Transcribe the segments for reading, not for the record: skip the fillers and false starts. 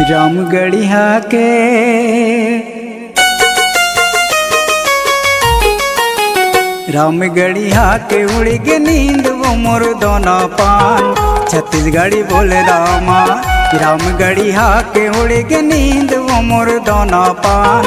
राम गढ़िया के राम गढ़िया के उड़ के नींद वो मोर दोनों पान। छत्तीसगढ़ी बोले रामा राम गढ़िया के उड़ के नींद वो मोर दोनों पान।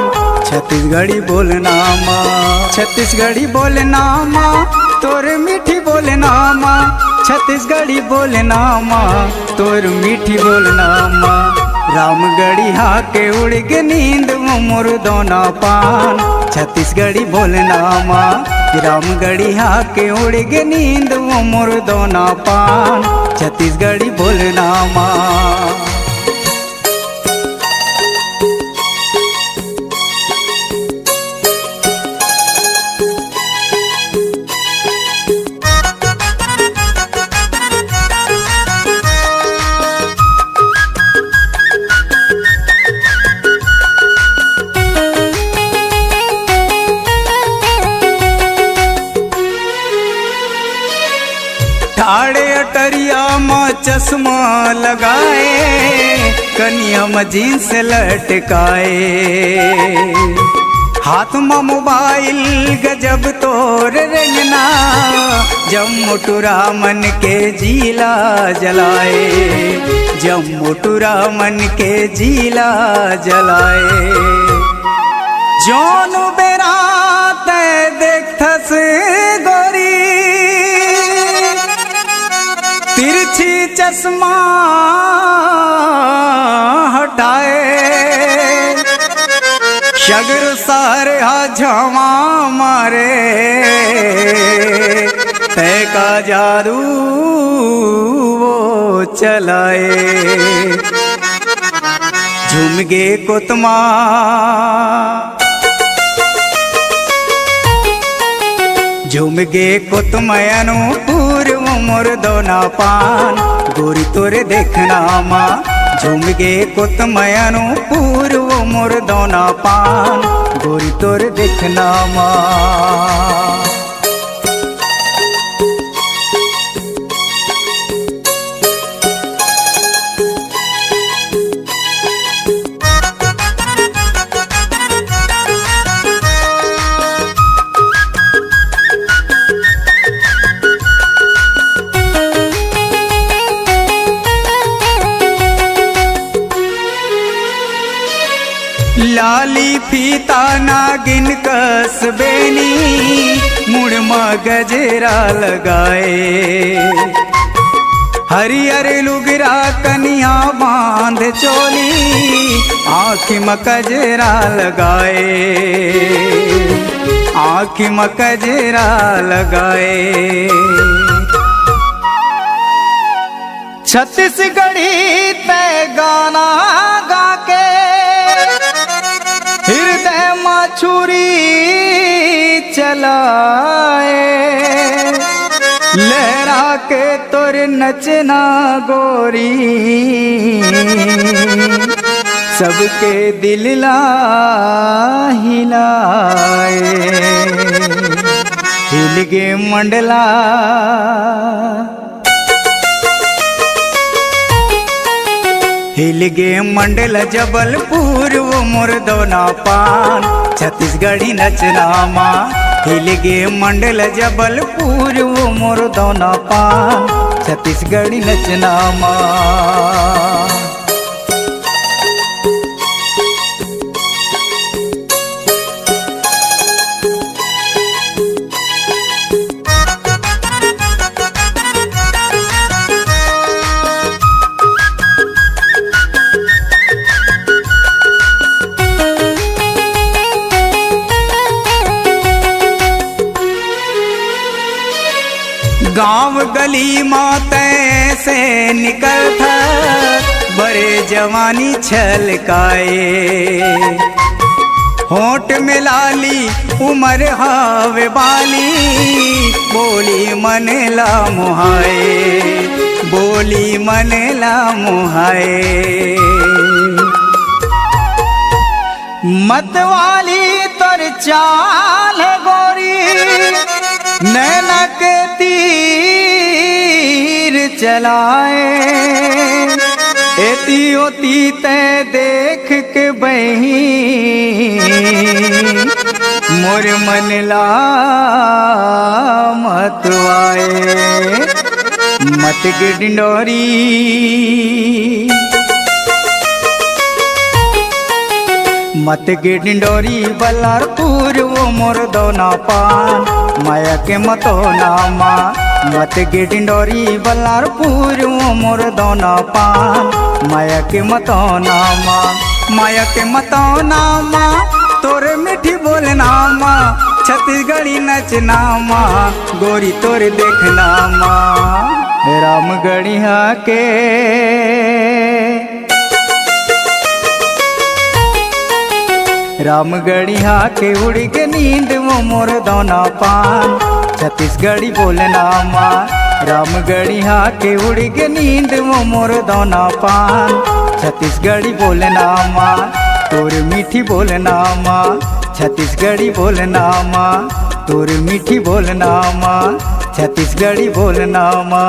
छत्तीसगढ़ी बोलना माँ छत्तीसगढ़ी बोलना माँ तोर मीठी बोलना माँ। छत्तीसगढ़ी बोलना माँ तोर मीठी बोलना माँ। राम गढ़िया के उड़ के नींद वो मोर दोनों पान। छत्तीसगढ़ी बोलना माँ राम गढ़िया के उड़ के नींद वो मोर दोनों पान। छत्तीसगढ़ी बोलना माँ। ठाड़े अटरिया में चश्मा लगाए कनिया में जींस लटकाए। हाथ में मोबाइल गजब तोर रंगना जम्मूटुरा मन के जीला जलाए। जम्मूटुरा मन के जीला जलाए। जौन बेरा तय देखथस गोरी तिरछी चश्मा हटाए। शगर सारे झामा मारे तय का जादू वो चलाए। झुमगे कुतमा झुमगे कुतमयनु पूर्व मोर दोना पान। गोरी तोरे देखना माँ झुमगे कुतमयनु पूर्व मोर दोना पान। गोरी तोरे देखना माँ। लाली फीता नागिन कस बेनी मुड़ में गजरा लगाए। हरियर लुगरा कनिया बांध चोली आँख में कजरा लगाए। आँख में कजरा लगाए। छत्तीसगढ़ी तय गाना गा के हृदय में छुरी चलाए। लहरा के तोर नचना गोरी सबके दिल ला हिलाए। हिल गे मंडला हिल गे मंडल जबलपुर वो मोर दोना पान। छत्तीसगढ़ी नचना माँ हिल गे मंडल जबलपुर वो मोर दोना पान। छत्तीसगढ़ी नचना माँ। गांव गली माते से निकल था बड़े जवानी छलकाए। होंठ में लाली उम्र हावे बाली बोली मन ला मुहाए। बोली मन ला मुहाए। मतवाली तोर चाल गोरी नैनक तीर चलाए। एती ओती ते देख के बही मोर मन ला मतवाए मत गे डिंडोरी मत गे डिंडोरी बल्लारपुर वो मोर दोना पान माया के मतो नामा मत गे डिंडोरी बल्लारपुर वो मोर दोना पान माया के मतो नामा माया के मतो नामा तोरे मीठी बोलनामा छत्तीसगढ़ी नचनामा गोरी तोरे देखनामा रामगढ़िया के रामगढ़िया के उड़ के नींद वो मोर दोना पान छत्तीसगढ़ी बोलनामा रामगढ़िया के उड़ के नींद वो मोर दोना पान छत्तीसगढ़ी बोलनामा तोर मीठी बोलनामा छत्तीसगढ़ी बोलनामा तोर मीठी बोलनामा छत्तीसगढ़ी बोलनामा।